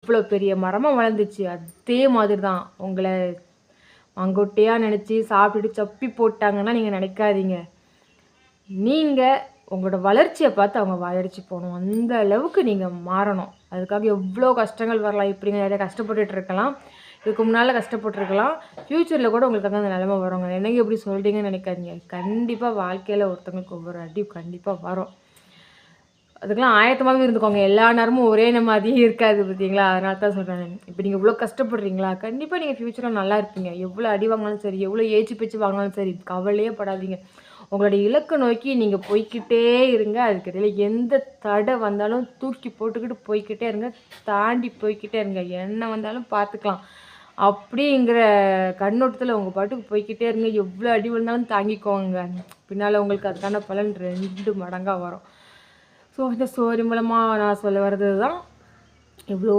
இவ்வளோ பெரிய மரமாக வளர்ந்துச்சு. அதே மாதிரி தான் உங்களை மங்கொட்டையாக நினச்சி சாப்பிட்டுட்டு சப்பி போட்டாங்கன்னா நீங்கள் நினைக்காதீங்க. நீங்கள் உங்களோட வளர்ச்சியை பார்த்து அவங்க வாயடிச்சு போகணும். அந்த அளவுக்கு நீங்கள் மாறணும். அதுக்காக எவ்வளோ கஷ்டங்கள் வரலாம். இப்படிங்க நிறைய கஷ்டப்பட்டுட்டு இருக்கலாம். இதுக்கு முன்னால் கஷ்டப்பட்டுருக்கலாம். ஃப்யூச்சரில் கூட உங்களுக்கு அந்த நிலமை வருங்க. என்னங்க எப்படி சொல்கிறீங்கன்னு நினைக்காதீங்க. கண்டிப்பாக வாழ்க்கையில் ஒருத்தவங்களுக்கு ஒவ்வொரு அடி கண்டிப்பாக வரும். அதுக்கெல்லாம் ஆயத்தமாகவே இருந்துக்கோங்க. எல்லா நேரமும் ஒரே மாதிரியே இருக்காது பார்த்தீங்களா? அதனால தான் சொல்கிறேன். இப்போ நீங்கள் இவ்வளோ கஷ்டப்படுறீங்களா? கண்டிப்பாக நீங்கள் ஃப்யூச்சரில் நல்லா இருப்பீங்க. எவ்வளோ அடி வாங்கினாலும் சரி, எவ்வளோ ஏச்சு பேச்சு வாங்கினாலும் சரி, கவலையே படாதீங்க. உங்களுடைய இலக்கை நோக்கி நீங்கள் போய்க்கிட்டே இருங்க. அதுக்கு இடையில எந்த தடை வந்தாலும் தூக்கி போட்டுக்கிட்டு போய்க்கிட்டே இருங்க. தாண்டி போய்க்கிட்டே இருங்க. என்ன வந்தாலும் பார்த்துக்கலாம் அப்படிங்கிற கண்ணோட்டத்தில் உங்கள் பாட்டுக்கு போய்க்கிட்டே இருங்க. எவ்வளோ அடி விழுந்தாலும் தாங்கிக்கோங்க. பின்னால் உங்களுக்கு அதுக்கான பலன் 2 மடங்காக வரும். ஸோ இந்த ஸ்டோரி மூலமாக நான் சொல்ல வர்றது தான் இவ்வளோ